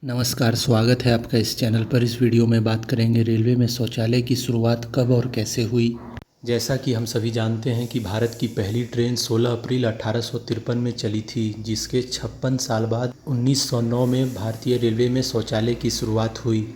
नमस्कार, स्वागत है आपका इस चैनल पर। इस वीडियो में बात करेंगे रेलवे में शौचालय की शुरुआत कब और कैसे हुई। जैसा कि हम सभी जानते हैं कि भारत की पहली ट्रेन 16 अप्रैल 1853 में चली थी, जिसके 56 साल बाद 1909 में भारतीय रेलवे में शौचालय की शुरुआत हुई।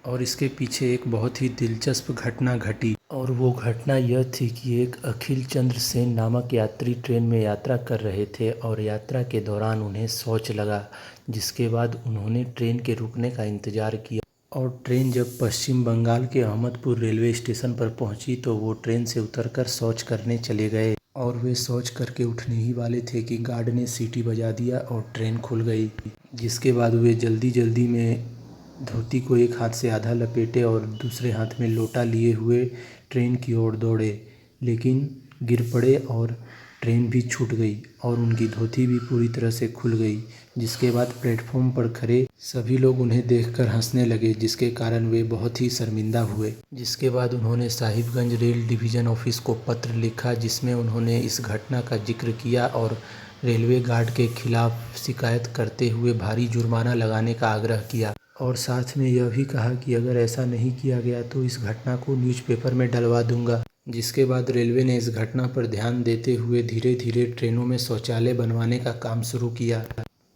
और इसके पीछे एक बहुत ही दिलचस्प घटना घटी, और वो घटना यह थी कि एक अखिल चंद्र सेन नामक यात्री ट्रेन में यात्रा कर रहे थे और यात्रा के दौरान उन्हें शौच लगा, जिसके बाद उन्होंने ट्रेन के रुकने का इंतज़ार किया। और ट्रेन जब पश्चिम बंगाल के अहमदपुर रेलवे स्टेशन पर पहुंची तो वो ट्रेन से उतरकर शौच करने चले गए, और वे शौच करके उठने ही वाले थे कि गार्ड ने सीटी बजा दिया और ट्रेन खुल गई। जिसके बाद वे जल्दी जल्दी में धोती को एक हाथ से आधा लपेटे और दूसरे हाथ में लोटा लिए हुए ट्रेन की ओर दौड़े, लेकिन गिर पड़े और ट्रेन भी छूट गई और उनकी धोती भी पूरी तरह से खुल गई। जिसके बाद प्लेटफॉर्म पर खड़े सभी लोग उन्हें देखकर हंसने लगे, जिसके कारण वे बहुत ही शर्मिंदा हुए। जिसके बाद उन्होंने साहिबगंज रेल डिवीज़न ऑफिस को पत्र लिखा, जिसमें उन्होंने इस घटना का जिक्र किया और रेलवे गार्ड के खिलाफ शिकायत करते हुए भारी जुर्माना लगाने का आग्रह किया, और साथ में यह भी कहा कि अगर ऐसा नहीं किया गया तो इस घटना को न्यूज़पेपर में डलवा दूंगा। जिसके बाद रेलवे ने इस घटना पर ध्यान देते हुए धीरे धीरे ट्रेनों में शौचालय बनवाने का काम शुरू किया।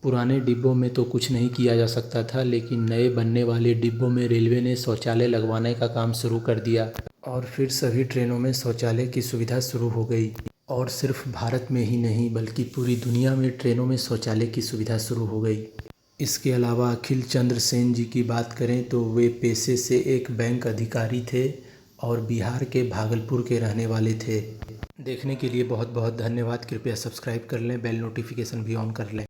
पुराने डिब्बों में तो कुछ नहीं किया जा सकता था, लेकिन नए बनने वाले डिब्बों में रेलवे ने शौचालय लगवाने का काम शुरू कर दिया, और फिर सभी ट्रेनों में शौचालय की सुविधा शुरू हो गई। और सिर्फ भारत में ही नहीं बल्कि पूरी दुनिया में ट्रेनों में शौचालय की सुविधा शुरू हो गई। इसके अलावा अखिल चंद्र सेन जी की बात करें तो वे पेशे से एक बैंक अधिकारी थे और बिहार के भागलपुर के रहने वाले थे। देखने के लिए बहुत बहुत धन्यवाद। कृपया सब्सक्राइब कर लें, बेल नोटिफिकेशन भी ऑन कर लें।